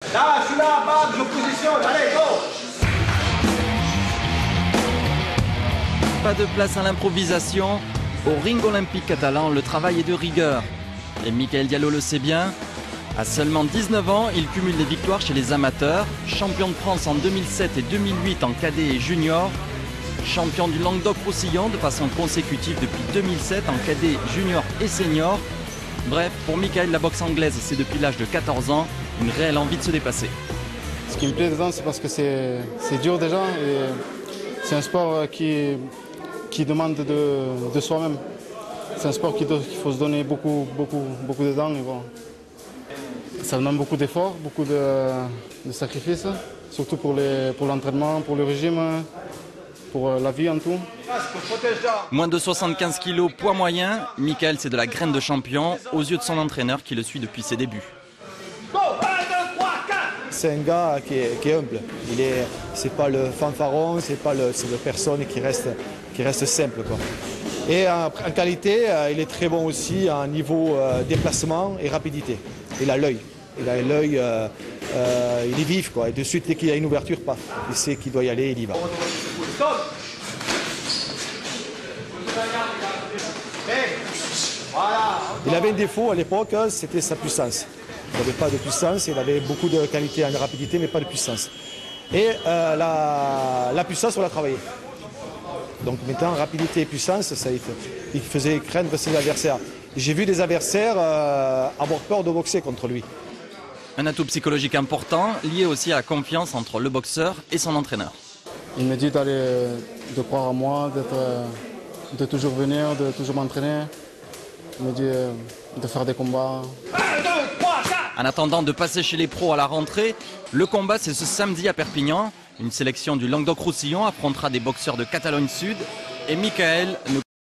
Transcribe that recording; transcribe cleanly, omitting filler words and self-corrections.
Là, je suis là, bam, je positionne, allez, go! Pas de place à l'improvisation. Au ring olympique catalan, le travail est de rigueur. Et Michael Diallo le sait bien. À seulement 19 ans, il cumule les victoires chez les amateurs. Champion de France en 2007 et 2008 en cadet et junior. Champion du Languedoc-Roussillon de façon consécutive depuis 2007 en cadet, junior et senior. Bref, pour Michael, la boxe anglaise, c'est depuis l'âge de 14 ans une réelle envie de se dépasser. Ce qui me plaît dedans, c'est parce que c'est dur déjà. Et c'est un sport qui demande de soi-même. C'est un sport qu'il faut se donner beaucoup dedans. Et voilà. Ça demande beaucoup d'efforts, beaucoup de sacrifices, surtout pour l'entraînement, pour le régime, pour la vie en tout. Moins de 75 kg, poids moyen, Michael c'est de la graine de champion aux yeux de son entraîneur qui le suit depuis ses débuts. C'est un gars qui est humble. C'est pas le fanfaron, c'est la personne qui reste simple, quoi. Et en qualité, il est très bon aussi en niveau déplacement et rapidité. Il a l'œil. Il est vif, quoi. Et de suite, dès qu'il y a une ouverture, il sait qu'il doit y aller, il y va. Il avait un défaut à l'époque, c'était sa puissance. Il n'avait pas de puissance, il avait beaucoup de qualité en rapidité, mais pas de puissance. Et la puissance, on l'a travaillé. Donc maintenant, rapidité et puissance, il faisait craindre ses adversaires. J'ai vu des adversaires avoir peur de boxer contre lui. Un atout psychologique important, lié aussi à la confiance entre le boxeur et son entraîneur. Il me dit de croire en moi, de toujours venir, de toujours m'entraîner. Il me dit de faire des combats. En attendant de passer chez les pros à la rentrée, le combat c'est ce samedi à Perpignan. Une sélection du Languedoc-Roussillon affrontera des boxeurs de Catalogne Sud et Michael ne